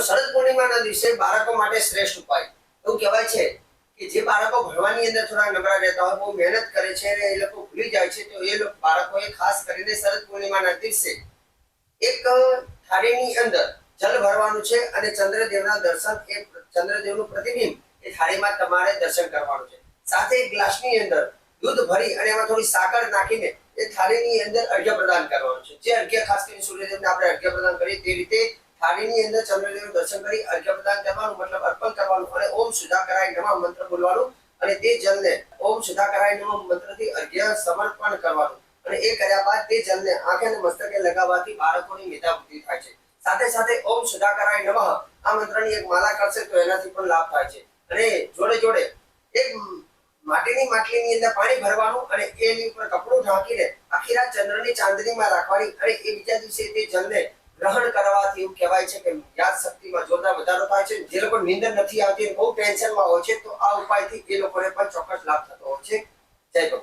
શરદ પૂર્ણિમાના દિવસે બાળકો માટે શ્રેષ્ઠ ઉપાય એવું કહેવાય છે કે જે બાળકો ભણવાની અંદર થોડા નબળા રહેતા હોય, બહુ મહેનત કરે છે અને એ લોકો ભૂલી જાય છે, તો એ બાળકોએ ખાસ કરીને શરદ પૂર્ણિમાના દિવસે એક થાળીની અંદર જલ ભરવાનું છે અને ચંદ્રદેવના દર્શન, એ ચંદ્રદેવનું પ્રતિબિંબ એ થાળીમાં તમારે દર્શન કરવાનું છે. સાથે એક ગ્લાસની અંદર દૂધ ભરી અને એમાં થોડી સાકર નાખીને એ થાળીની અંદર અર્ઘ્ય પ્રદાન કરવાનું છે. જે અર્ઘ્ય ખાસ કરીને સૂર્યદેવને આપણે અર્ઘ્ય પ્રદાન કરીએ તે રીતે થાળીની અંદર ચંદ્રદેવનું દર્શન કરી અર્ઘ્ય પ્રદાન કરવાનું, મતલબ અર્પણ કરવાનું અને ઓમ સુધાકરાય નમઃ મંત્ર બોલવાનું અને તે જલને ઓમ સુધાકરાય નમઃ મંત્રથી અર્ઘ્ય સમર્પણ કરવાનું અને એ કર્યા બાદ તે જલને આંખે અને મસ્તકે લગાવવાથી બાળકોની મેધા બુદ્ધિ થાય છે. સાથે સાથે ઓમ સુધાકરાય નમઃ આ મંત્રની એક માળા કરશે તો એનાથી પણ લાભ થાય છે. અને જોડે જોડે એક માટીની માટલીની અંદર પાણી ભરવાનું અને એની ઉપર કપડું ઢાંકીને આખી રાત ચંદ્રની ચાંદનીમાં રાખવાની અને એ બીજા દિવસે તે જલને ગ્રહણ કરવાથી એવું કહેવાય છે કે યાદ શક્તિમાં જોરદાર વધારો થાય છે. જે લોકો નીંદર નથી આવતી, બહુ ટેન્શનમાં હોય છે, તો આ ઉપાયથી એ લોકોને પણ ચોક્કસ લાભ થતો હોય છે. જય ભગવાન.